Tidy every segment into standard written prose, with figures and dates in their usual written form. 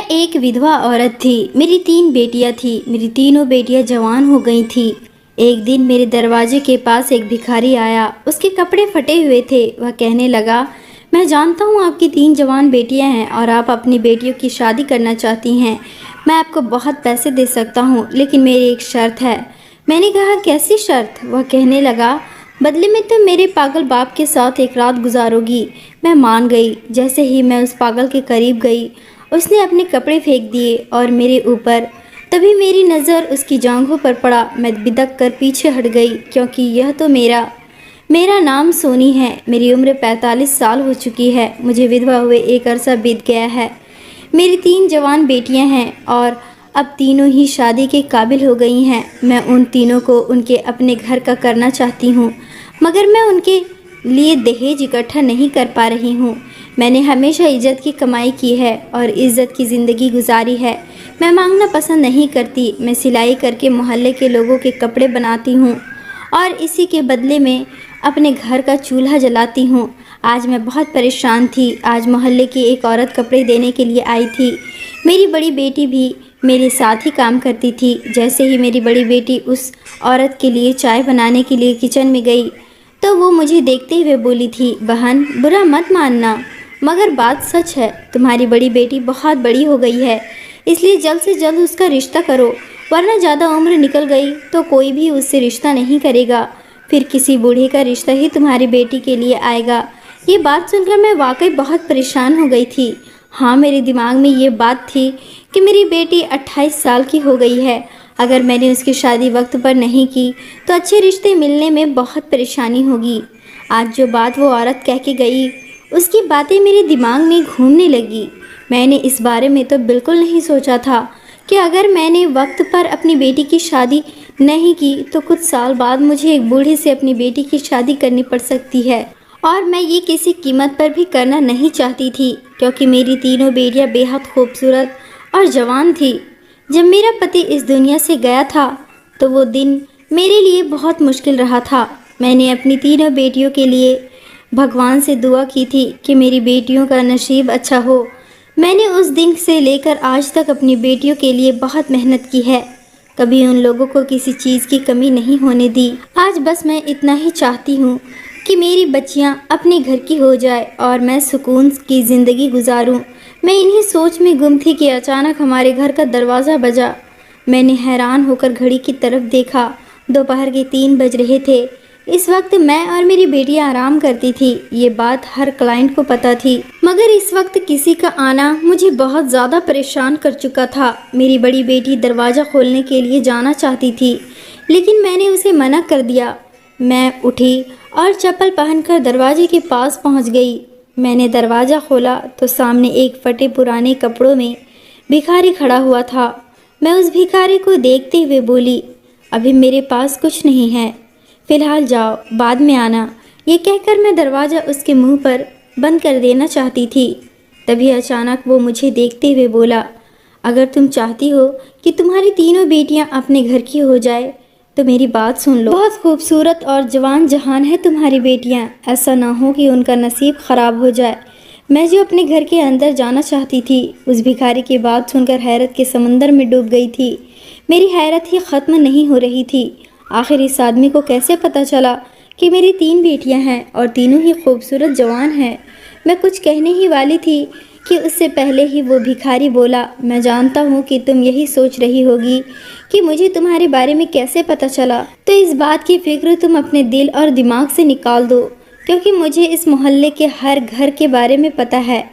मैं एक विधवा औरत थी। मेरी 3 बेटियां थी। मेरी तीनों बेटियां जवान हो गई थी। एक दिन मेरे दरवाजे के पास एक भिखारी आया। उसके कपड़े फटे हुए थे। वह कहने लगा, मैं जानता हूँ आपकी 3 जवान बेटियां हैं और आप अपनी बेटियों की शादी करना चाहती हैं। मैं आपको बहुत पैसे दे सकता हूँ, लेकिन मेरी एक शर्त है। मैंने कहा, कैसी शर्त? वह कहने लगा, बदले में तुम मेरे पागल बाप के साथ एक रात गुजारोगी। मैं मान गई। जैसे ही मैं उस पागल के करीब गई, उसने अपने कपड़े फेंक दिए और मेरे ऊपर। तभी मेरी नज़र उसकी जांघों पर पड़ा। मैं बिदक कर पीछे हट गई, क्योंकि यह तो मेरा नाम सोनी है। मेरी उम्र 45 साल हो चुकी है। मुझे विधवा हुए एक अरसा बीत गया है। मेरी 3 जवान बेटियां हैं और अब तीनों ही शादी के काबिल हो गई हैं। मैं उन तीनों को उनके अपने घर का करना चाहती हूँ, मगर मैं उनके लिए दहेज इकट्ठा नहीं कर पा रही हूँ। मैंने हमेशा इज्जत की कमाई की है और इज्जत की ज़िंदगी गुजारी है। मैं मांगना पसंद नहीं करती। मैं सिलाई करके मोहल्ले के लोगों के कपड़े बनाती हूँ और इसी के बदले में अपने घर का चूल्हा जलाती हूँ। आज मैं बहुत परेशान थी। आज मोहल्ले की एक औरत कपड़े देने के लिए आई थी। मेरी बड़ी बेटी भी मेरे साथ ही काम करती थी। जैसे ही मेरी बड़ी बेटी उस औरत के लिए चाय बनाने के लिए किचन में गई, तो वो मुझे देखते हुए बोली थी, बहन, बुरा मत मानना, मगर बात सच है। तुम्हारी बड़ी बेटी बहुत बड़ी हो गई है, इसलिए जल्द से जल्द उसका रिश्ता करो, वरना ज़्यादा उम्र निकल गई तो कोई भी उससे रिश्ता नहीं करेगा। फिर किसी बूढ़े का रिश्ता ही तुम्हारी बेटी के लिए आएगा। ये बात सुनकर मैं वाकई बहुत परेशान हो गई थी। हाँ, मेरे दिमाग में ये बात थी कि मेरी बेटी 28 साल की हो गई है। अगर मैंने उसकी शादी वक्त पर नहीं की तो अच्छे रिश्ते मिलने में बहुत परेशानी होगी। आज जो बात वो औरत कह के गई, उसकी बातें मेरे दिमाग में घूमने लगी। मैंने इस बारे में तो बिल्कुल नहीं सोचा था कि अगर मैंने वक्त पर अपनी बेटी की शादी नहीं की तो कुछ साल बाद मुझे एक बूढ़े से अपनी बेटी की शादी करनी पड़ सकती है। और मैं ये किसी कीमत पर भी करना नहीं चाहती थी, क्योंकि मेरी तीनों बेटियां बेहद खूबसूरत और जवान थी। जब मेरा पति इस दुनिया से गया था तो वो दिन मेरे लिए बहुत मुश्किल रहा था। मैंने अपनी तीनों बेटियों के लिए भगवान से दुआ की थी कि मेरी बेटियों का नसीब अच्छा हो। मैंने उस दिन से लेकर आज तक अपनी बेटियों के लिए बहुत मेहनत की है। कभी उन लोगों को किसी चीज़ की कमी नहीं होने दी। आज बस मैं इतना ही चाहती हूँ कि मेरी बच्चियाँ अपने घर की हो जाए और मैं सुकून की ज़िंदगी गुजारूँ। मैं इन्हीं सोच में गुम थी कि अचानक हमारे घर का दरवाज़ा बजा। मैंने हैरान होकर घड़ी की तरफ देखा। दोपहर के 3 बज रहे थे। इस वक्त मैं और मेरी बेटियां आराम करती थी। ये बात हर क्लाइंट को पता थी, मगर इस वक्त किसी का आना मुझे बहुत ज़्यादा परेशान कर चुका था। मेरी बड़ी बेटी दरवाज़ा खोलने के लिए जाना चाहती थी, लेकिन मैंने उसे मना कर दिया। मैं उठी और चप्पल पहनकर दरवाजे के पास पहुंच गई। मैंने दरवाज़ा खोला तो सामने एक फटे पुराने कपड़ों में भिखारी खड़ा हुआ था। मैं उस भिखारी को देखते हुए बोली, अभी मेरे पास कुछ नहीं है, फ़िलहाल जाओ, बाद में आना। ये कहकर मैं दरवाज़ा उसके मुंह पर बंद कर देना चाहती थी। तभी अचानक वो मुझे देखते हुए बोला, अगर तुम चाहती हो कि तुम्हारी तीनों बेटियां अपने घर की हो जाए तो मेरी बात सुन लो। बहुत खूबसूरत और जवान जहान है तुम्हारी बेटियां। ऐसा ना हो कि उनका नसीब ख़राब हो जाए। मैं जो अपने घर के अंदर जाना चाहती थी, उस भिखारी की बात सुनकर हैरत के समंदर में डूब गई थी। मेरी हैरत ही ख़त्म नहीं हो रही थी। आखिर इस आदमी को कैसे पता चला कि मेरी 3 बेटियां हैं और तीनों ही खूबसूरत जवान हैं। मैं कुछ कहने ही वाली थी कि उससे पहले ही वो भिखारी बोला, मैं जानता हूँ कि तुम यही सोच रही होगी कि मुझे तुम्हारे बारे में कैसे पता चला। तो इस बात की फ़िक्र तुम अपने दिल और दिमाग से निकाल दो, क्योंकि मुझे इस मोहल्ले के हर घर के बारे में पता है।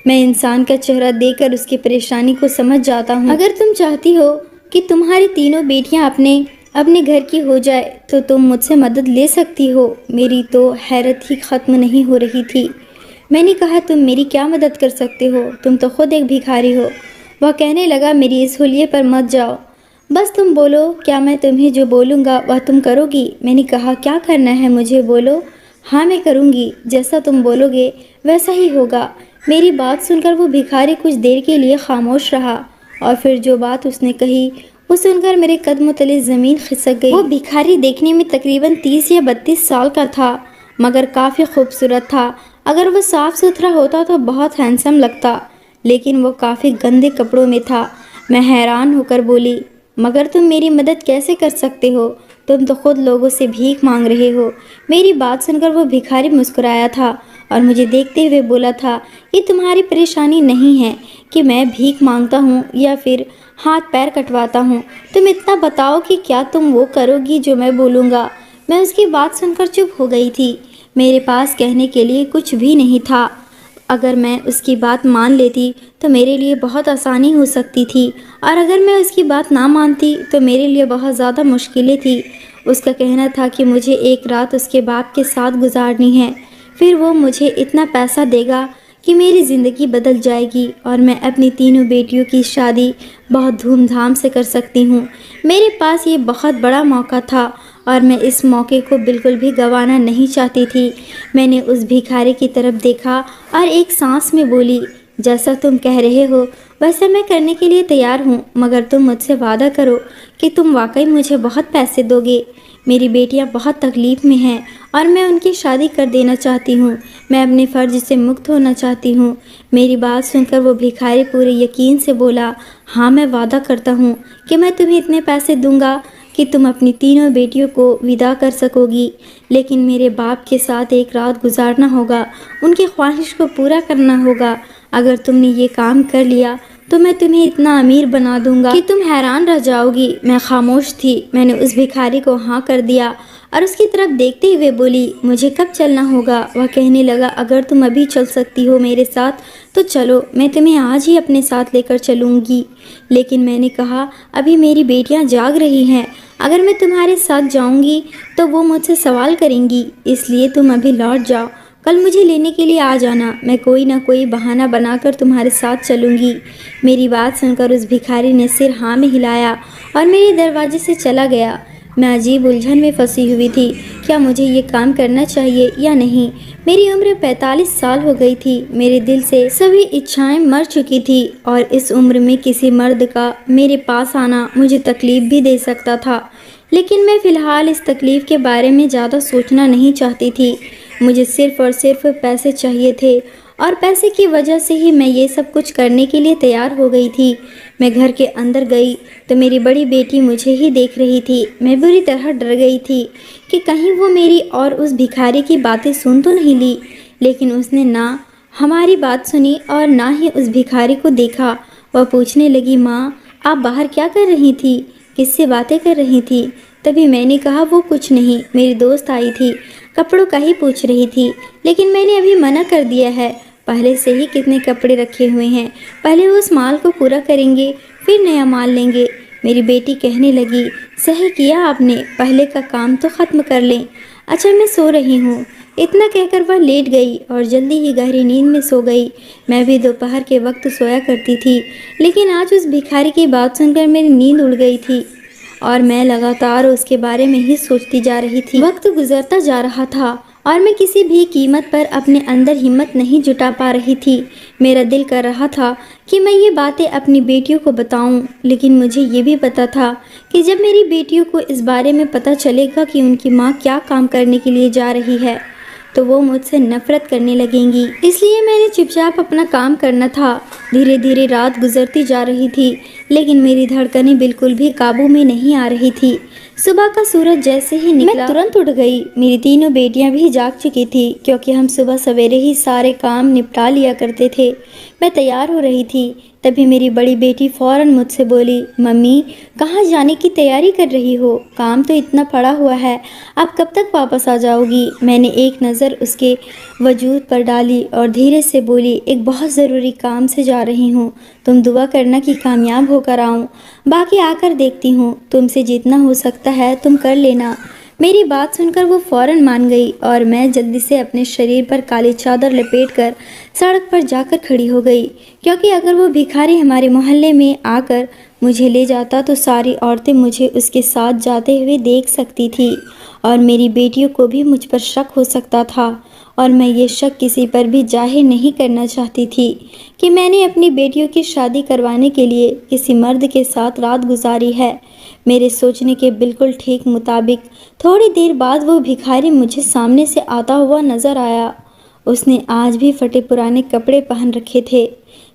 मैं इंसान का चेहरा देखकर उसकी परेशानी को समझ जाता हूँ। अगर तुम चाहती हो कि तुम्हारी तीनों बेटियाँ अपने घर की हो जाए तो तुम मुझसे मदद ले सकती हो। मेरी तो हैरत ही ख़त्म नहीं हो रही थी। मैंने कहा, तुम मेरी क्या मदद कर सकते हो? तुम तो खुद एक भिखारी हो। वह कहने लगा, मेरी इस हुलिये पर मत जाओ, बस तुम बोलो, क्या मैं तुम्हें जो बोलूँगा वह तुम करोगी? मैंने कहा, क्या करना है मुझे बोलो। हाँ, मैं करूँगी, जैसा तुम बोलोगे वैसा ही होगा। मेरी बात सुनकर वो भिखारी कुछ देर के लिए खामोश रहा और फिर जो बात उसने कही वो सुनकर मेरे कदमों तले ज़मीन खिसक गई। वो भिखारी देखने में तकरीबन 30 या 32 साल का था, मगर काफ़ी खूबसूरत था। अगर वह साफ़ सुथरा होता तो बहुत हैंडसम लगता, लेकिन वो काफ़ी गंदे कपड़ों में था। मैं हैरान होकर बोली, मगर तुम मेरी मदद कैसे कर सकते हो? तुम तो खुद लोगों से भीख मांग रहे हो। मेरी बात सुनकर वो भिखारी मुस्कुराया था और मुझे देखते हुए बोला था, ये तुम्हारी परेशानी नहीं है कि मैं भीख मांगता हूँ या फिर हाथ पैर कटवाता हूँ। तुम इतना बताओ कि क्या तुम वो करोगी जो मैं बोलूँगा। मैं उसकी बात सुनकर चुप हो गई थी। मेरे पास कहने के लिए कुछ भी नहीं था। अगर मैं उसकी बात मान लेती तो मेरे लिए बहुत आसानी हो सकती थी, और अगर मैं उसकी बात ना मानती तो मेरे लिए बहुत ज़्यादा मुश्किलें थी। उसका कहना था कि मुझे एक रात उसके बाप के साथ गुजारनी है, फिर वो मुझे इतना पैसा देगा कि मेरी ज़िंदगी बदल जाएगी और मैं अपनी तीनों बेटियों की शादी बहुत धूमधाम से कर सकती हूँ। मेरे पास ये बहुत बड़ा मौका था और मैं इस मौके को बिल्कुल भी गंवाना नहीं चाहती थी। मैंने उस भिखारी की तरफ देखा और एक सांस में बोली, जैसा तुम कह रहे हो वैसा मैं करने के लिए तैयार हूँ, मगर तुम मुझसे वादा करो कि तुम वाकई मुझे बहुत पैसे दोगे। मेरी बेटियाँ बहुत तकलीफ़ में हैं और मैं उनकी शादी कर देना चाहती हूँ। मैं अपने फ़र्ज से मुक्त होना चाहती हूँ। मेरी बात सुनकर वो भिखारी पूरे यकीन से बोला, हाँ मैं वादा करता हूँ कि मैं तुम्हें इतने पैसे दूंगा कि तुम अपनी तीनों बेटियों को विदा कर सकोगी, लेकिन मेरे बाप के साथ एक रात गुजारना होगा, उनकी ख्वाहिश को पूरा करना होगा। अगर तुमने ये काम कर लिया तो मैं तुम्हें इतना अमीर बना दूंगा कि तुम हैरान रह जाओगी। मैं खामोश थी। मैंने उस भिखारी को हाँ कर दिया और उसकी तरफ देखते हुए बोली, मुझे कब चलना होगा? वह कहने लगा, अगर तुम अभी चल सकती हो मेरे साथ तो चलो, मैं तुम्हें आज ही अपने साथ लेकर चलूँगी। लेकिन मैंने कहा, अभी मेरी बेटियाँ जाग रही हैं, अगर मैं तुम्हारे साथ जाऊँगी तो वो मुझसे सवाल करेंगी, इसलिए तुम अभी लौट जाओ। कल मुझे लेने के लिए आ जाना, मैं कोई ना कोई बहाना बनाकर तुम्हारे साथ चलूँगी। मेरी बात सुनकर उस भिखारी ने सिर हाँ में हिलाया और मेरे दरवाजे से चला गया। मैं अजीब उलझन में फंसी हुई थी, क्या मुझे ये काम करना चाहिए या नहीं। मेरी उम्र 45 साल हो गई थी। मेरे दिल से सभी इच्छाएं मर चुकी थी और इस उम्र में किसी मर्द का मेरे पास आना मुझे तकलीफ़ भी दे सकता था। लेकिन मैं फ़िलहाल इस तकलीफ़ के बारे में ज़्यादा सोचना नहीं चाहती थी। मुझे सिर्फ़ और सिर्फ पैसे चाहिए थे और पैसे की वजह से ही मैं ये सब कुछ करने के लिए तैयार हो गई थी। मैं घर के अंदर गई तो मेरी बड़ी बेटी मुझे ही देख रही थी। मैं बुरी तरह डर गई थी कि कहीं वो मेरी और उस भिखारी की बातें सुन तो नहीं ली, लेकिन उसने ना हमारी बात सुनी और ना ही उस भिखारी को देखा। वह पूछने लगी, माँ आप बाहर क्या कर रही थी? किससे बातें कर रही थी? तभी मैंने कहा, वो कुछ नहीं, मेरी दोस्त आई थी, कपड़ों का ही पूछ रही थी, लेकिन मैंने अभी मना कर दिया है। पहले से ही कितने कपड़े रखे हुए हैं, पहले उस माल को पूरा करेंगे फिर नया माल लेंगे। मेरी बेटी कहने लगी, सही किया आपने, पहले का काम तो ख़त्म कर लें। अच्छा मैं सो रही हूँ। इतना कहकर वह लेट गई और जल्दी ही गहरी नींद में सो गई। मैं भी दोपहर के वक्त सोया करती थी, लेकिन आज उस भिखारी की बात सुनकर मेरी नींद उड़ गई थी और मैं लगातार उसके बारे में ही सोचती जा रही थी। वक्त गुजरता जा रहा था और मैं किसी भी कीमत पर अपने अंदर हिम्मत नहीं जुटा पा रही थी। मेरा दिल कर रहा था कि मैं ये बातें अपनी बेटियों को बताऊं, लेकिन मुझे ये भी पता था कि जब मेरी बेटियों को इस बारे में पता चलेगा कि उनकी माँ क्या काम करने के लिए जा रही है तो वो मुझसे नफरत करने लगेंगी। इसलिए मैंने चुपचाप अपना काम करना था। धीरे धीरे रात गुजरती जा रही थी, लेकिन मेरी धड़कनें बिल्कुल भी काबू में नहीं आ रही थी। सुबह का सूरज जैसे ही निकला, मैं तुरंत उठ गई। मेरी तीनों बेटियां भी जाग चुकी थी, क्योंकि हम सुबह सवेरे ही सारे काम निपटा लिया करते थे। मैं तैयार हो रही थी, तभी मेरी बड़ी बेटी फ़ौरन मुझसे बोली, मम्मी कहाँ जाने की तैयारी कर रही हो? काम तो इतना पड़ा हुआ है, आप कब तक वापस आ जाओगी? मैंने एक नज़र उसके वजूद पर डाली और धीरे से बोली, एक बहुत ज़रूरी काम से जा रही हूँ, तुम दुआ करना कि कामयाब होकर आऊँ, बाकी आकर देखती हूँ, तुमसे जितना हो सकता है तुम कर लेना। मेरी बात सुनकर वो फ़ौरन मान गई और मैं जल्दी से अपने शरीर पर काली चादर लपेटकर सड़क पर जाकर खड़ी हो गई, क्योंकि अगर वो भिखारी हमारे मोहल्ले में आकर मुझे ले जाता तो सारी औरतें मुझे उसके साथ जाते हुए देख सकती थी और मेरी बेटियों को भी मुझ पर शक हो सकता था, और मैं ये शक किसी पर भी जाहिर नहीं करना चाहती थी कि मैंने अपनी बेटियों की शादी करवाने के लिए किसी मर्द के साथ रात गुजारी है। मेरे सोचने के बिल्कुल ठीक मुताबिक थोड़ी देर बाद वो भिखारी मुझे सामने से आता हुआ नज़र आया। उसने आज भी फटे पुराने कपड़े पहन रखे थे।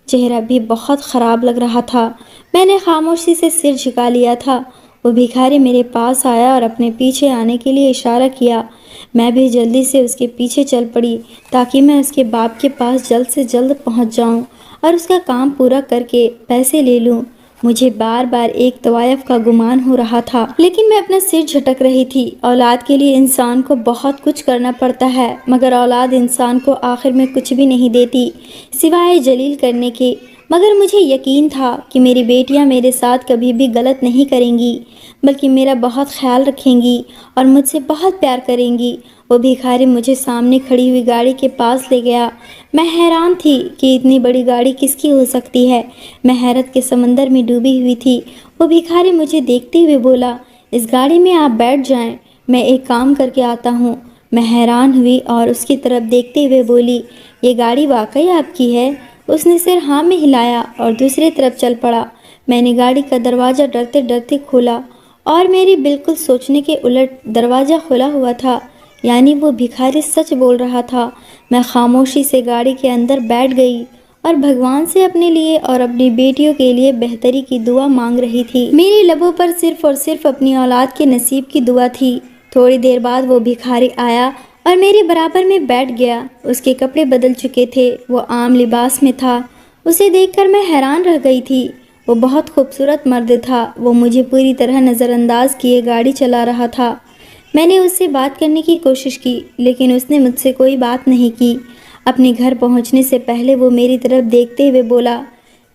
चेहरा भी बहुत ख़राब लग रहा था। मैंने खामोशी से सिर झुका लिया था। वो भिखारी मेरे पास आया और अपने पीछे आने के लिए इशारा किया। मैं भी जल्दी से उसके पीछे चल पड़ी ताकि मैं उसके बाप के पास जल्द से जल्द पहुंच जाऊं और उसका काम पूरा करके पैसे ले लूं। मुझे बार बार एक तवायफ का गुमान हो रहा था, लेकिन मैं अपना सिर झटक रही थी। औलाद के लिए इंसान को बहुत कुछ करना पड़ता है, मगर औलाद इंसान को आखिर में कुछ भी नहीं देती सिवाय जलील करने के। मगर मुझे यकीन था कि मेरी बेटियां मेरे साथ कभी भी गलत नहीं करेंगी, बल्कि मेरा बहुत ख्याल रखेंगी और मुझसे बहुत प्यार करेंगी। वो भिखारी मुझे सामने खड़ी हुई गाड़ी के पास ले गया। मैं हैरान थी कि इतनी बड़ी गाड़ी किसकी हो सकती है। मैं हैरत के समंदर में डूबी हुई थी। वो भिखारी मुझे देखते हुए बोला, इस गाड़ी में आप बैठ जाएं, मैं एक काम करके आता हूँ। मैं हैरान हुई और उसकी तरफ देखते हुए बोली, ये गाड़ी वाकई आपकी है? उसने सिर हाँ में हिलाया और दूसरी तरफ चल पड़ा। मैंने गाड़ी का दरवाज़ा डरते डरते खोला और मेरी बिल्कुल सोचने के उलट दरवाज़ा खुला हुआ था, यानी वो भिखारी सच बोल रहा था। मैं खामोशी से गाड़ी के अंदर बैठ गई और भगवान से अपने लिए और अपनी बेटियों के लिए बेहतरी की दुआ मांग रही थी। मेरे लबों पर सिर्फ और सिर्फ अपनी औलाद के नसीब की दुआ थी। थोड़ी देर बाद वो भिखारी आया और मेरे बराबर में बैठ गया। उसके कपड़े बदल चुके थे, वो आम लिबास में था। उसे देखकर मैं हैरान रह गई थी। वो बहुत खूबसूरत मर्द था। वो मुझे पूरी तरह नज़रअंदाज किए गाड़ी चला रहा था। मैंने उससे बात करने की कोशिश की, लेकिन उसने मुझसे कोई बात नहीं की। अपने घर पहुंचने से पहले वो मेरी तरफ देखते हुए बोला,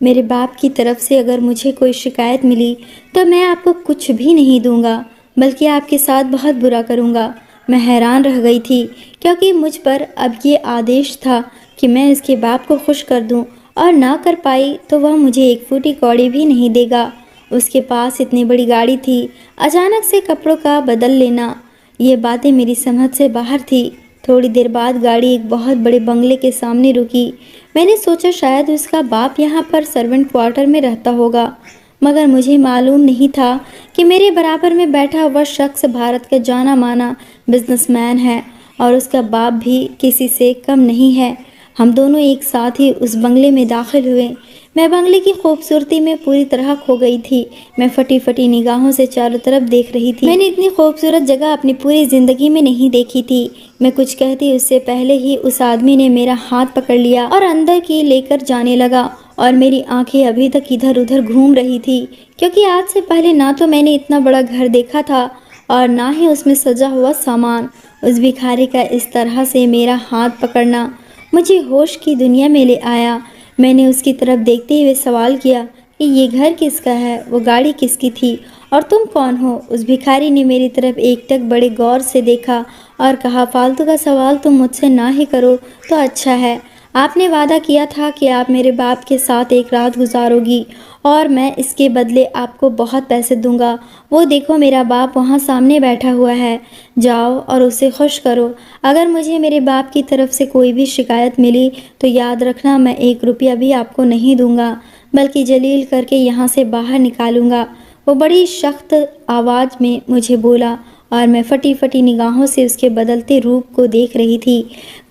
मेरे बाप की तरफ से अगर मुझे कोई शिकायत मिली तो मैं आपको कुछ भी नहीं दूंगा, बल्कि आपके साथ बहुत बुरा करूंगा। मैं हैरान रह गई थी, क्योंकि मुझ पर अब ये आदेश था कि मैं इसके बाप को खुश कर दूं, और ना कर पाई तो वह मुझे एक फूटी कौड़ी भी नहीं देगा। उसके पास इतनी बड़ी गाड़ी थी, अचानक से कपड़ों का बदल लेना, ये बातें मेरी समझ से बाहर थी। थोड़ी देर बाद गाड़ी एक बहुत बड़े बंगले के सामने रुकी। मैंने सोचा शायद उसका बाप यहाँ पर सर्वेंट क्वार्टर में रहता होगा, मगर मुझे मालूम नहीं था कि मेरे बराबर में बैठा वह शख्स भारत का जाना माना बिजनेसमैन है और उसका बाप भी किसी से कम नहीं है। हम दोनों एक साथ ही उस बंगले में दाखिल हुए। मैं बंगले की खूबसूरती में पूरी तरह खो गई थी। मैं फटी फटी निगाहों से चारों तरफ देख रही थी। मैंने इतनी खूबसूरत जगह अपनी पूरी ज़िंदगी में नहीं देखी थी। मैं कुछ कहती उससे पहले ही उस आदमी ने मेरा हाथ पकड़ लिया और अंदर की लेकर जाने लगा, और मेरी आंखें अभी तक इधर उधर घूम रही थी, क्योंकि आज से पहले ना तो मैंने इतना बड़ा घर देखा था और ना ही उसमें सजा हुआ सामान। उस भिखारी का इस तरह से मेरा हाथ पकड़ना मुझे होश की दुनिया में ले आया। मैंने उसकी तरफ देखते हुए सवाल किया कि ये घर किसका है, वो गाड़ी किसकी थी, और तुम कौन हो? उस भिखारी ने मेरी तरफ एकटक बड़े गौर से देखा और कहा, फालतू का सवाल तुम मुझसे ना ही करो तो अच्छा है। आपने वादा किया था कि आप मेरे बाप के साथ एक रात गुजारोगी और मैं इसके बदले आपको बहुत पैसे दूंगा। वो देखो मेरा बाप वहाँ सामने बैठा हुआ है, जाओ और उसे खुश करो। अगर मुझे मेरे बाप की तरफ से कोई भी शिकायत मिली तो याद रखना, मैं 1 रुपया भी आपको नहीं दूंगा, बल्कि जलील करके यहाँ से बाहर निकालूंगा। वो बड़ी सख्त आवाज़ में मुझे बोला और मैं फटी फटी निगाहों से उसके बदलते रूप को देख रही थी।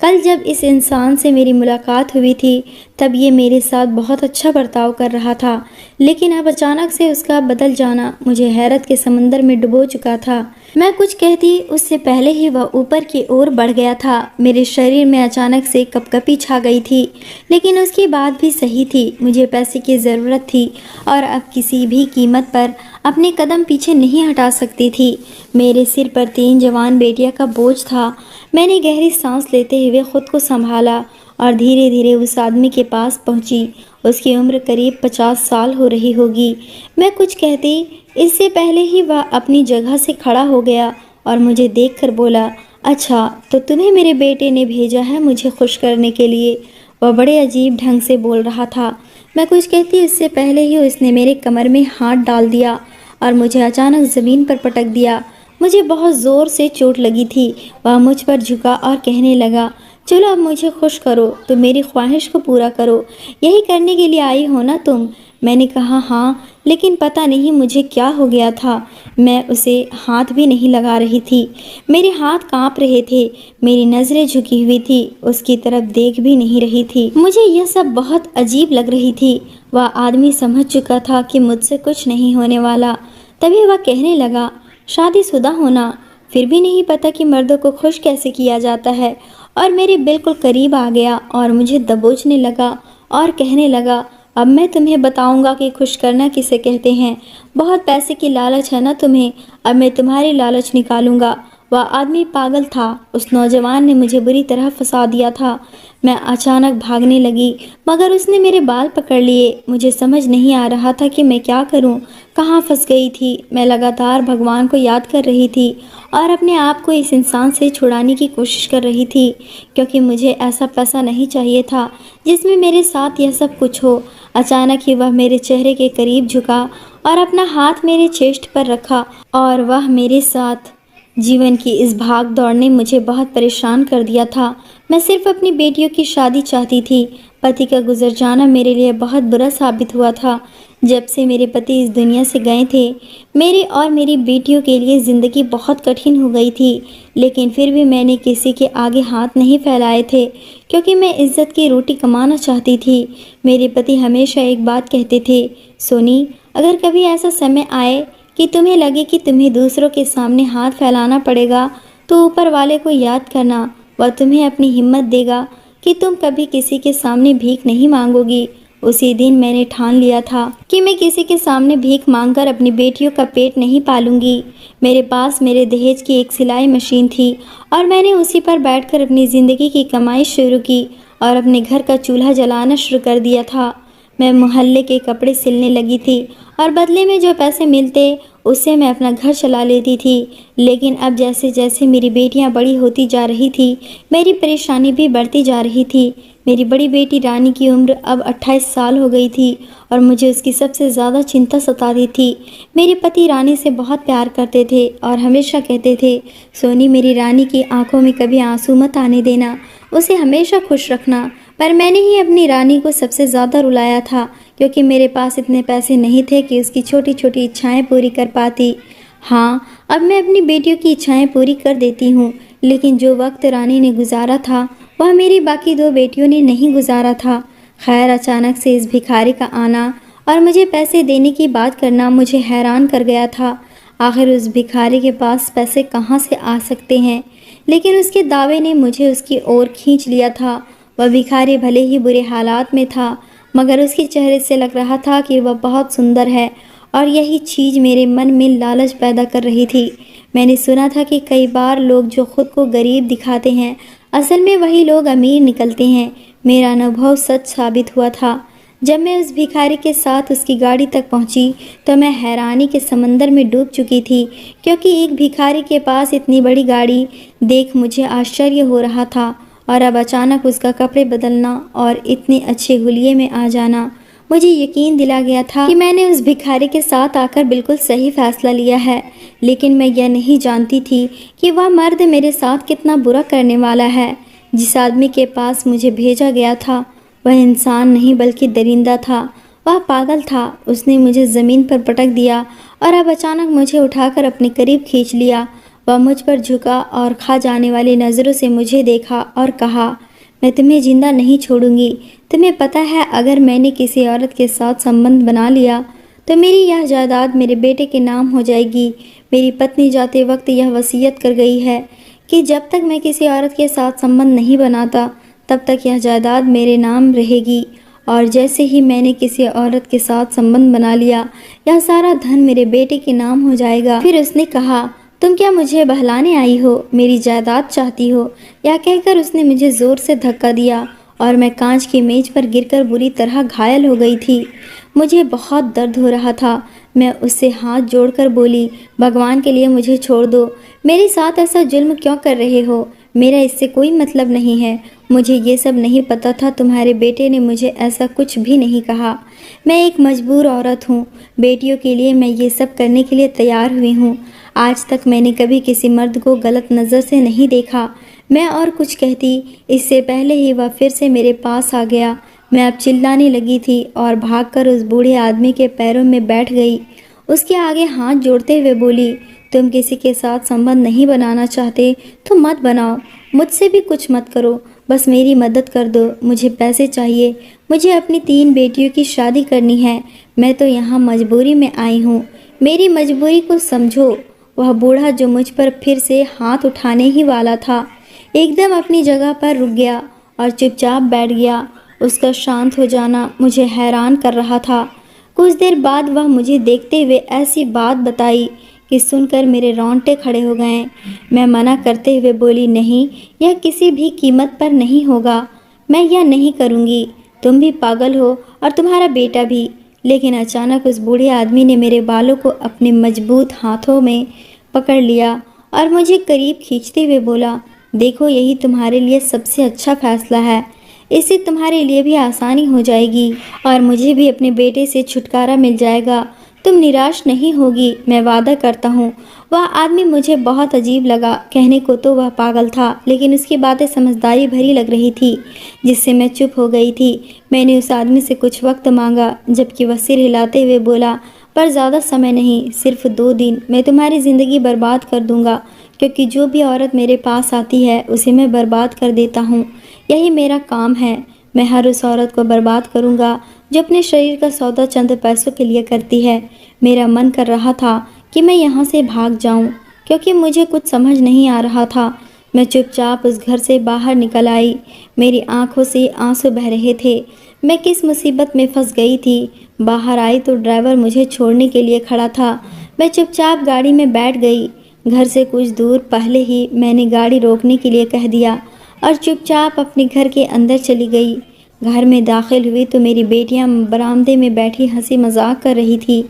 कल जब इस इंसान से मेरी मुलाकात हुई थी तब ये मेरे साथ बहुत अच्छा बर्ताव कर रहा था, लेकिन अब अचानक से उसका बदल जाना मुझे हैरत के समंदर में डुबो चुका था। मैं कुछ कहती उससे पहले ही वह ऊपर की ओर बढ़ गया था। मेरे शरीर में अचानक से कपकपी छा गई थी, लेकिन उसकी बात भी सही थी। मुझे पैसे की ज़रूरत थी और अब किसी भी कीमत पर अपने कदम पीछे नहीं हटा सकती थी। मेरे सिर पर 3 जवान बेटियां का बोझ था। मैंने गहरी सांस लेते हुए खुद को संभाला और धीरे धीरे उस आदमी के पास पहुंची। उसकी उम्र करीब 50 साल हो रही होगी। मैं कुछ कहती इससे पहले ही वह अपनी जगह से खड़ा हो गया और मुझे देखकर बोला, अच्छा तो तुम्हें मेरे बेटे ने भेजा है मुझे खुश करने के लिए। वह बड़े अजीब ढंग से बोल रहा था। मैं कुछ कहती इससे पहले ही उसने मेरे कमर में हाथ डाल दिया और मुझे अचानक ज़मीन पर पटक दिया। मुझे बहुत ज़ोर से चोट लगी थी। वह मुझ पर झुका और कहने लगा, चलो अब मुझे खुश करो, तो मेरी ख्वाहिश को पूरा करो। यही करने के लिए आई हो ना तुम? मैंने कहा हाँ, लेकिन पता नहीं मुझे क्या हो गया था। मैं उसे हाथ भी नहीं लगा रही थी। मेरे हाथ कांप रहे थे, मेरी नज़रें झुकी हुई थी, उसकी तरफ देख भी नहीं रही थी। मुझे यह सब बहुत अजीब लग रही थी। वह आदमी समझ चुका था कि मुझसे कुछ नहीं होने वाला। तभी वह कहने लगा, शादीशुदा होना, फिर भी नहीं पता कि मर्दों को खुश कैसे किया जाता है। और मेरे बिल्कुल करीब आ गया और मुझे दबोचने लगा और कहने लगा, अब मैं तुम्हें बताऊंगा कि खुश करना किसे कहते हैं। बहुत पैसे की लालच है ना तुम्हें, अब मैं तुम्हारी लालच निकालूंगा। वह आदमी पागल था। उस नौजवान ने मुझे बुरी तरह फंसा दिया था। मैं अचानक भागने लगी, मगर उसने मेरे बाल पकड़ लिए। मुझे समझ नहीं आ रहा था कि मैं क्या करूं, कहाँ फंस गई थी। मैं लगातार भगवान को याद कर रही थी और अपने आप को इस इंसान से छुड़ाने की कोशिश कर रही थी, क्योंकि मुझे ऐसा पैसा नहीं चाहिए था जिसमें मेरे साथ यह सब कुछ हो। अचानक ही वह मेरे चेहरे के करीब झुका और अपना हाथ मेरे चेस्ट पर रखा और वह मेरे साथ। जीवन की इस भाग दौड़ ने मुझे बहुत परेशान कर दिया था। मैं सिर्फ अपनी बेटियों की शादी चाहती थी। पति का गुजर जाना मेरे लिए बहुत बुरा साबित हुआ था। जब से मेरे पति इस दुनिया से गए थे, मेरे और मेरी बेटियों के लिए ज़िंदगी बहुत कठिन हो गई थी। लेकिन फिर भी मैंने किसी के आगे हाथ नहीं फैलाए थे, क्योंकि मैं इज्जत की रोटी कमाना चाहती थी। मेरे पति हमेशा एक बात कहते थे, सोनी, अगर कभी ऐसा समय आए कि तुम्हें लगे कि तुम्हें दूसरों के सामने हाथ फैलाना पड़ेगा, तो ऊपर वाले को याद करना, वह तुम्हें अपनी हिम्मत देगा कि तुम कभी किसी के सामने भीख नहीं मांगोगी। उसी दिन मैंने ठान लिया था कि मैं किसी के सामने भीख मांगकर अपनी बेटियों का पेट नहीं पालूंगी। मेरे पास मेरे दहेज की एक सिलाई मशीन थी और मैंने उसी पर बैठकर अपनी ज़िंदगी की कमाई शुरू की और अपने घर का चूल्हा जलाना शुरू कर दिया था। मैं मोहल्ले के कपड़े सिलने लगी थी और बदले में जो पैसे मिलते उससे मैं अपना घर चला लेती थी। लेकिन अब जैसे जैसे मेरी बेटियां बड़ी होती जा रही थी, मेरी परेशानी भी बढ़ती जा रही थी। मेरी बड़ी बेटी रानी की उम्र अब 28 साल हो गई थी और मुझे उसकी सबसे ज़्यादा चिंता सताती थी। मेरे पति रानी से बहुत प्यार करते थे और हमेशा कहते थे, सोनी, मेरी रानी की आंखों में कभी आंसू मत आने देना, उसे हमेशा खुश रखना। पर मैंने ही अपनी रानी को सबसे ज़्यादा रुलाया था, क्योंकि मेरे पास इतने पैसे नहीं थे कि उसकी छोटी छोटी इच्छाएं पूरी कर पाती। हाँ, अब मैं अपनी बेटियों की इच्छाएं पूरी कर देती हूँ, लेकिन जो वक्त रानी ने गुजारा था वह मेरी बाकी 2 बेटियों ने नहीं गुजारा था। खैर, अचानक से इस भिखारी का आना और मुझे पैसे देने की बात करना मुझे हैरान कर गया था। आखिर उस भिखारी के पास पैसे कहाँ से आ सकते हैं, लेकिन उसके दावे ने मुझे उसकी ओर खींच लिया था। वह भिखारी भले ही बुरे हालात में था, मगर उसके चेहरे से लग रहा था कि वह बहुत सुंदर है और यही चीज़ मेरे मन में लालच पैदा कर रही थी। मैंने सुना था कि कई बार लोग जो खुद को गरीब दिखाते हैं, असल में वही लोग अमीर निकलते हैं। मेरा अनुभव सच साबित हुआ था। जब मैं उस भिखारी के साथ उसकी गाड़ी तक पहुंची, तो मैं हैरानी के समंदर में डूब चुकी थी, क्योंकि एक भिखारी के पास इतनी बड़ी गाड़ी देख मुझे आश्चर्य हो रहा था। और अब अचानक उसका कपड़े बदलना और इतने अच्छे हुलिये में आ जाना, मुझे यकीन दिला गया था कि मैंने उस भिखारी के साथ आकर बिल्कुल सही फैसला लिया है। लेकिन मैं यह नहीं जानती थी कि वह मर्द मेरे साथ कितना बुरा करने वाला है। जिस आदमी के पास मुझे भेजा गया था, वह इंसान नहीं बल्कि दरिंदा था। वह पागल था। उसने मुझे ज़मीन पर पटक दिया और अब अचानक मुझे उठाकर अपने करीब खींच लिया। वह मुझ पर झुका और खा जाने वाली नज़रों से मुझे देखा और कहा, मैं तुम्हें जिंदा नहीं छोड़ूंगी। तुम्हें पता है, अगर मैंने किसी औरत के साथ संबंध बना लिया तो मेरी यह जायदाद मेरे बेटे के नाम हो जाएगी। मेरी पत्नी जाते वक्त यह वसीयत कर गई है कि जब तक मैं किसी औरत के साथ संबंध नहीं बनाता, तब तक यह जायदाद मेरे नाम रहेगी। और जैसे ही मैंने किसी औरत के साथ संबंध बना लिया, यह सारा धन मेरे बेटे के नाम हो जाएगा। फिर उसने कहा, तुम क्या मुझे बहलाने आई हो, मेरी जायदाद चाहती हो? यह कहकर उसने मुझे ज़ोर से धक्का दिया और मैं कांच की मेज पर गिरकर बुरी तरह घायल हो गई थी। मुझे बहुत दर्द हो रहा था। मैं उससे हाथ जोड़कर बोली, भगवान के लिए मुझे छोड़ दो। मेरे साथ ऐसा जुल्म क्यों कर रहे हो? मेरा इससे कोई मतलब नहीं है। मुझे ये सब नहीं पता था। तुम्हारे बेटे ने मुझे ऐसा कुछ भी नहीं कहा। मैं एक मजबूर औरत हूँ। बेटियों के लिए मैं ये सब करने के लिए तैयार हुई हूँ। आज तक मैंने कभी किसी मर्द को गलत नज़र से नहीं देखा। मैं और कुछ कहती, इससे पहले ही वह फिर से मेरे पास आ गया। मैं अब चिल्लाने लगी थी और भागकर उस बूढ़े आदमी के पैरों में बैठ गई। उसके आगे हाथ जोड़ते हुए बोली, तुम किसी के साथ संबंध नहीं बनाना चाहते तो मत बनाओ, मुझसे भी कुछ मत करो, बस मेरी मदद कर दो। मुझे पैसे चाहिए, मुझे अपनी 3 बेटियों की शादी करनी है। मैं तो यहाँ मजबूरी में आई हूँ, मेरी मजबूरी को समझो। वह बूढ़ा जो मुझ पर फिर से हाथ उठाने ही वाला था, एकदम अपनी जगह पर रुक गया और चुपचाप बैठ गया। उसका शांत हो जाना मुझे हैरान कर रहा था। कुछ देर बाद वह मुझे देखते हुए ऐसी बात बताई कि सुनकर मेरे रोंगटे खड़े हो गए। मैं मना करते हुए बोली, नहीं, यह किसी भी कीमत पर नहीं होगा, मैं यह नहीं करूँगी। तुम भी पागल हो और तुम्हारा बेटा भी। लेकिन अचानक उस बूढ़े आदमी ने मेरे बालों को अपने मजबूत हाथों में पकड़ लिया और मुझे करीब खींचते हुए बोला, देखो, यही तुम्हारे लिए सबसे अच्छा फैसला है। इससे तुम्हारे लिए भी आसानी हो जाएगी और मुझे भी अपने बेटे से छुटकारा मिल जाएगा। तुम निराश नहीं होगी, मैं वादा करता हूँ। वह आदमी मुझे बहुत अजीब लगा। कहने को तो वह पागल था, लेकिन उसकी बातें समझदारी भरी लग रही थी, जिससे मैं चुप हो गई थी। मैंने उस आदमी से कुछ वक्त मांगा, जबकि वह सिर हिलाते हुए बोला, पर ज़्यादा समय नहीं, सिर्फ 2 दिन। मैं तुम्हारी ज़िंदगी बर्बाद कर दूँगा, क्योंकि जो भी औरत मेरे पास आती है उसे मैं बर्बाद कर देता हूँ। यही मेरा काम है। मैं हर उस औरत को बर्बाद करूँगा जो अपने शरीर का सौदा चंद पैसों के लिए करती है। मेरा मन कर रहा था कि मैं यहाँ से भाग जाऊँ, क्योंकि मुझे कुछ समझ नहीं आ रहा था। मैं चुपचाप उस घर से बाहर निकल आई। मेरी आंखों से आंसू बह रहे थे। मैं किस मुसीबत में फंस गई थी। बाहर आई तो ड्राइवर मुझे छोड़ने के लिए खड़ा था। मैं चुपचाप गाड़ी में बैठ गई। घर से कुछ दूर पहले ही मैंने गाड़ी रोकने के लिए कह दिया और चुपचाप अपने घर के अंदर चली गई। घर में दाखिल हुई तो मेरी बेटियां बरामदे में बैठी हंसी मजाक कर रही थी।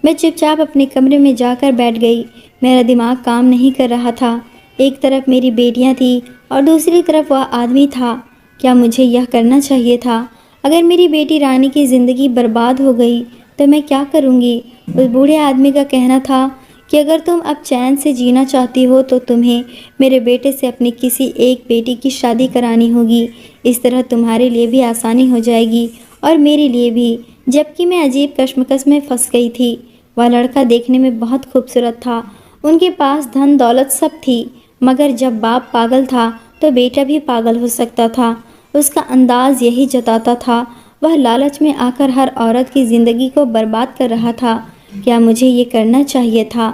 मैं चुपचाप अपने कमरे में जाकर बैठ गई। मेरा दिमाग काम नहीं कर रहा था। एक तरफ मेरी बेटियां थी और दूसरी तरफ वह आदमी था। क्या मुझे यह करना चाहिए था? अगर मेरी बेटी रानी की ज़िंदगी बर्बाद हो गई तो मैं क्या करूँगी? उस बूढ़े आदमी का कहना था कि अगर तुम अब चैन से जीना चाहती हो तो तुम्हें मेरे बेटे से अपनी किसी एक बेटी की शादी करानी होगी। इस तरह तुम्हारे लिए भी आसानी हो जाएगी और मेरे लिए भी। जबकि मैं अजीब कश्मकश में फंस गई थी। वह लड़का देखने में बहुत खूबसूरत था। उनके पास धन दौलत सब थी, मगर जब बाप पागल था तो बेटा भी पागल हो सकता था। उसका अंदाज यही जताता था। वह लालच में आकर हर औरत की ज़िंदगी को बर्बाद कर रहा था। क्या मुझे ये करना चाहिए था?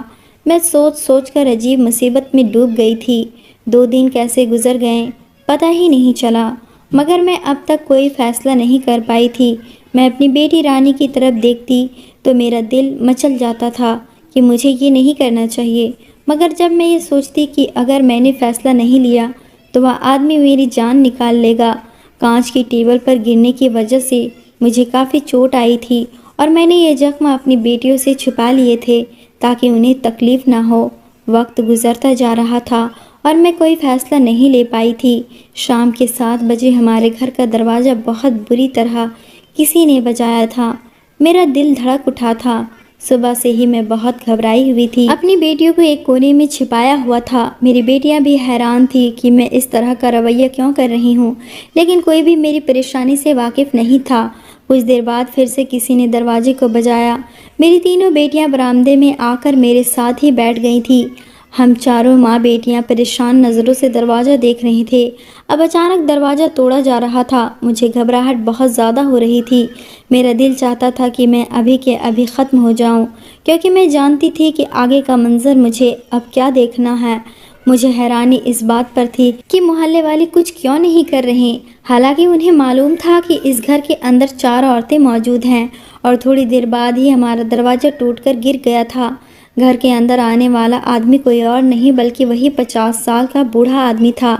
मैं सोच सोच कर अजीब मुसीबत में डूब गई थी। 2 दिन कैसे गुजर गए पता ही नहीं चला, मगर मैं अब तक कोई फैसला नहीं कर पाई थी। मैं अपनी बेटी रानी की तरफ देखती तो मेरा दिल मचल जाता था कि मुझे ये नहीं करना चाहिए, मगर जब मैं ये सोचती कि अगर मैंने फ़ैसला नहीं लिया तो वह आदमी मेरी जान निकाल लेगा। कांच की टेबल पर गिरने की वजह से मुझे काफ़ी चोट आई थी और मैंने ये जख्म अपनी बेटियों से छुपा लिए थे ताकि उन्हें तकलीफ़ ना हो। वक्त गुजरता जा रहा था और मैं कोई फ़ैसला नहीं ले पाई थी। शाम के 7 बजे हमारे घर का दरवाज़ा बहुत बुरी तरह किसी ने बजाया था। मेरा दिल धड़क उठा था। सुबह से ही मैं बहुत घबराई हुई थी। अपनी बेटियों को एक कोने में छिपाया हुआ था। मेरी बेटियां भी हैरान थी कि मैं इस तरह का रवैया क्यों कर रही हूँ, लेकिन कोई भी मेरी परेशानी से वाकिफ़ नहीं था। कुछ देर बाद फिर से किसी ने दरवाजे को बजाया। मेरी तीनों बेटियां बरामदे में आकर मेरे साथ ही बैठ गई थी। हम चारों माँ बेटियां परेशान नज़रों से दरवाज़ा देख रहे थे। अब अचानक दरवाज़ा तोड़ा जा रहा था। मुझे घबराहट बहुत ज़्यादा हो रही थी। मेरा दिल चाहता था कि मैं अभी के अभी ख़त्म हो जाऊं, क्योंकि मैं जानती थी कि आगे का मंजर मुझे अब क्या देखना है। मुझे हैरानी इस बात पर थी कि मोहल्ले वाले कुछ क्यों नहीं कर रहे, हालांकि उन्हें मालूम था कि इस घर के अंदर 4 औरतें मौजूद हैं। और थोड़ी देर बाद ही हमारा दरवाज़ा टूटकर गिर गया था। घर के अंदर आने वाला आदमी कोई और नहीं बल्कि वही 50 साल का बूढ़ा आदमी था।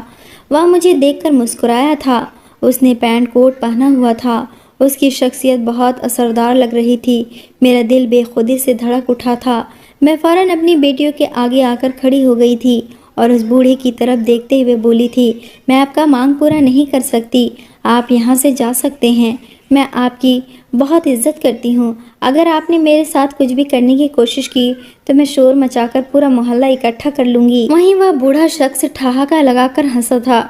वह मुझे देखकर मुस्कुराया था। उसने पैंट कोट पहना हुआ था। उसकी शख्सियत बहुत असरदार लग रही थी। मेरा दिल बेखुदी से धड़क उठा था। मैं फ़ौरन अपनी बेटियों के आगे आकर खड़ी हो गई थी और उस बूढ़े की तरफ देखते हुए बोली थी, मैं आपका मांग पूरा नहीं कर सकती, आप यहाँ से जा सकते हैं। मैं आपकी बहुत इज्जत करती हूँ। अगर आपने मेरे साथ कुछ भी करने की कोशिश की तो मैं शोर मचाकर पूरा मोहल्ला इकट्ठा कर लूँगी। वहीं वह बूढ़ा शख्स ठहाका लगाकर हंसा था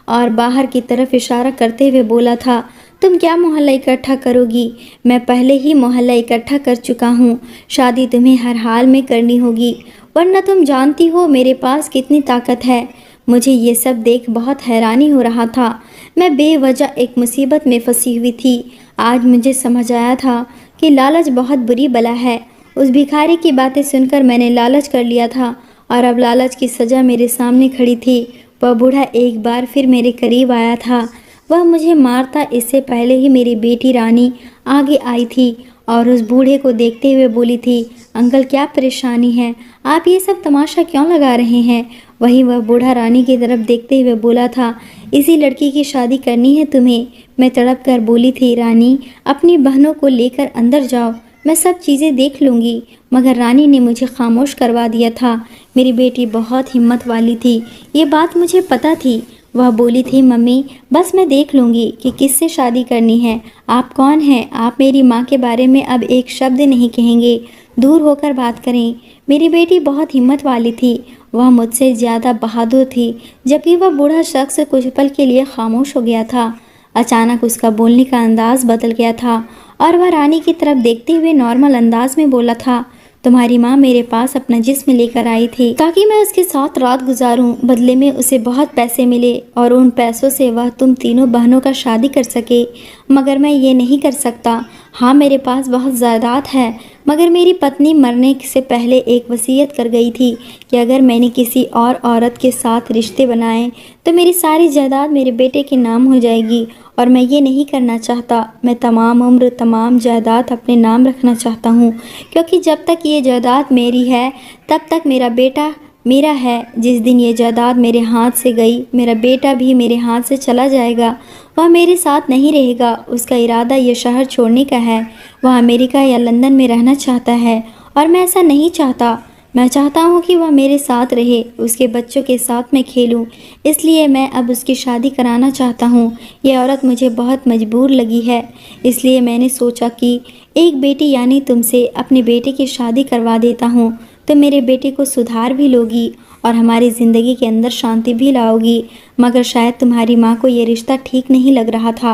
और बाहर की तरफ इशारा करते हुए बोला था, तुम क्या मोहल्ला इकट्ठा करोगी? मैं पहले ही मोहल्ला इकट्ठा कर चुका हूँ। शादी तुम्हें हर हाल में करनी होगी, वरना तुम जानती हो मेरे पास कितनी ताकत है। मुझे ये सब देख बहुत हैरानी हो रहा था। मैं बेवजह एक मुसीबत में फंसी हुई थी। आज मुझे समझ आया था कि लालच बहुत बुरी बला है। उस भिखारी की बातें सुनकर मैंने लालच कर लिया था और अब लालच की सज़ा मेरे सामने खड़ी थी। वह बूढ़ा एक बार फिर मेरे करीब आया था। वह मुझे मारता इससे पहले ही मेरी बेटी रानी आगे आई थी और उस बूढ़े को देखते हुए बोली थी, अंकल क्या परेशानी है? आप ये सब तमाशा क्यों लगा रहे हैं? वहीं वह बूढ़ा रानी की तरफ देखते हुए बोला था, इसी लड़की की शादी करनी है तुम्हें? मैं तड़प कर बोली थी, रानी अपनी बहनों को लेकर अंदर जाओ, मैं सब चीज़ें देख लूँगी। मगर रानी ने मुझे खामोश करवा दिया था। मेरी बेटी बहुत हिम्मत वाली थी, ये बात मुझे पता थी। वह बोली थी, मम्मी बस मैं देख लूँगी कि किससे शादी करनी है। आप कौन हैं? आप मेरी माँ के बारे में अब एक शब्द नहीं कहेंगे, दूर होकर बात करें। मेरी बेटी बहुत हिम्मत वाली थी, वह मुझसे ज़्यादा बहादुर थी। जबकि वह बूढ़ा शख्स कुछ पल के लिए खामोश हो गया था। अचानक उसका बोलने का अंदाज बदल गया था और वह रानी की तरफ देखते हुए नॉर्मल अंदाज में बोला था, तुम्हारी माँ मेरे पास अपना जिस्म लेकर आई थी ताकि मैं उसके साथ रात गुजारूं। बदले में उसे बहुत पैसे मिले और उन पैसों से वह तुम तीनों बहनों का शादी कर सके, मगर मैं ये नहीं कर सकता। हाँ मेरे पास बहुत जायदाद है, मगर मेरी पत्नी मरने से पहले एक वसीयत कर गई थी कि अगर मैंने किसी और औरत के साथ रिश्ते बनाए तो मेरी सारी जायदाद मेरे बेटे के नाम हो जाएगी और मैं ये नहीं करना चाहता। मैं तमाम उम्र तमाम जायदाद अपने नाम रखना चाहता हूँ, क्योंकि जब तक ये जायदाद मेरी है तब तक मेरा बेटा मेरा है। जिस दिन ये जायदाद मेरे हाथ से गई, मेरा बेटा भी मेरे हाथ से चला जाएगा। वह मेरे साथ नहीं रहेगा। उसका इरादा ये शहर छोड़ने का है। वह अमेरिका या लंदन में रहना चाहता है और मैं ऐसा नहीं चाहता। मैं चाहता हूँ कि वह मेरे साथ रहे, उसके बच्चों के साथ मैं खेलूँ। इसलिए मैं अब उसकी शादी कराना चाहता हूँ। यह औरत मुझे बहुत मजबूर लगी है, इसलिए मैंने सोचा कि एक बेटी यानी तुमसे अपने बेटे की शादी करवा देता हूँ। तो मेरे बेटे को सुधार भी लोगी और हमारी ज़िंदगी के अंदर शांति भी लाओगी। मगर शायद तुम्हारी माँ को ये रिश्ता ठीक नहीं लग रहा था।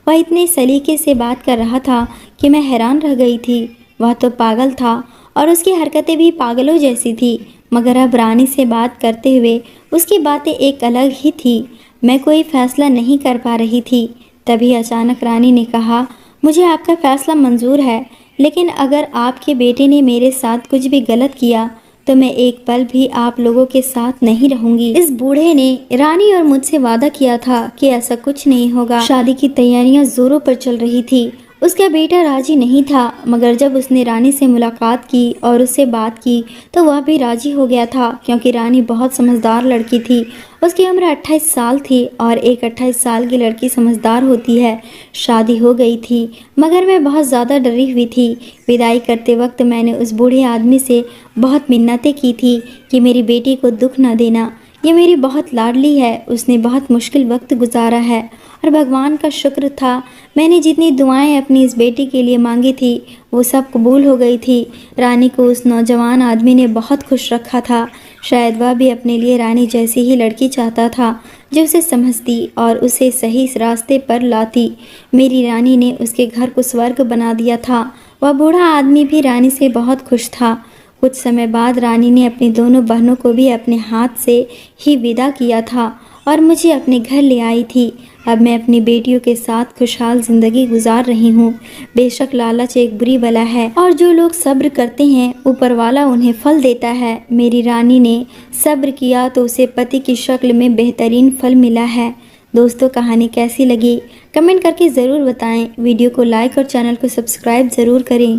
वह इतने सलीके से बात कर रहा था कि मैं हैरान रह गई थी। वह तो पागल था और उसकी हरकतें भी पागलों जैसी थी, मगर अब रानी से बात करते हुए उसकी बातें एक अलग ही थी। मैं कोई फ़ैसला नहीं कर पा रही थी। तभी अचानक रानी ने कहा, मुझे आपका फ़ैसला मंजूर है, लेकिन अगर आपके बेटे ने मेरे साथ कुछ भी गलत किया तो मैं एक पल भी आप लोगों के साथ नहीं रहूंगी। इस बूढ़े ने रानी और मुझसे वादा किया था कि ऐसा कुछ नहीं होगा। शादी की तैयारियां जोरों पर चल रही थी। उसका बेटा राजी नहीं था, मगर जब उसने रानी से मुलाकात की और उससे बात की तो वह भी राजी हो गया था, क्योंकि रानी बहुत समझदार लड़की थी। उसकी उम्र 28 साल थी और एक 28 साल की लड़की समझदार होती है। शादी हो गई थी, मगर मैं बहुत ज़्यादा डरी हुई थी। विदाई करते वक्त मैंने उस बूढ़े आदमी से बहुत मिन्नतें की थी कि मेरी बेटी को दुख न देना, ये मेरी बहुत लाडली है, उसने बहुत मुश्किल वक्त गुजारा है और भगवान का शुक्र था मैंने जितनी दुआएं अपनी इस बेटी के लिए मांगी थी वो सब कबूल हो गई थी। रानी को उस नौजवान आदमी ने बहुत खुश रखा था। शायद वह भी अपने लिए रानी जैसी ही लड़की चाहता था, जो उसे समझती और उसे सही रास्ते पर लाती। मेरी रानी ने उसके घर को स्वर्ग बना दिया था। वह बूढ़ा आदमी भी रानी से बहुत खुश था। कुछ समय बाद रानी ने अपनी दोनों बहनों को भी अपने हाथ से ही विदा किया था और मुझे अपने घर ले आई थी। अब मैं अपनी बेटियों के साथ खुशहाल ज़िंदगी गुजार रही हूँ। बेशक लालच एक बुरी बला है और जो लोग सब्र करते हैं ऊपर वाला उन्हें फल देता है। मेरी रानी ने सब्र किया तो उसे पति की शक्ल में बेहतरीन फल मिला है। दोस्तों, कहानी कैसी लगी कमेंट करके ज़रूर बताएं। वीडियो को लाइक और चैनल को सब्सक्राइब ज़रूर करें।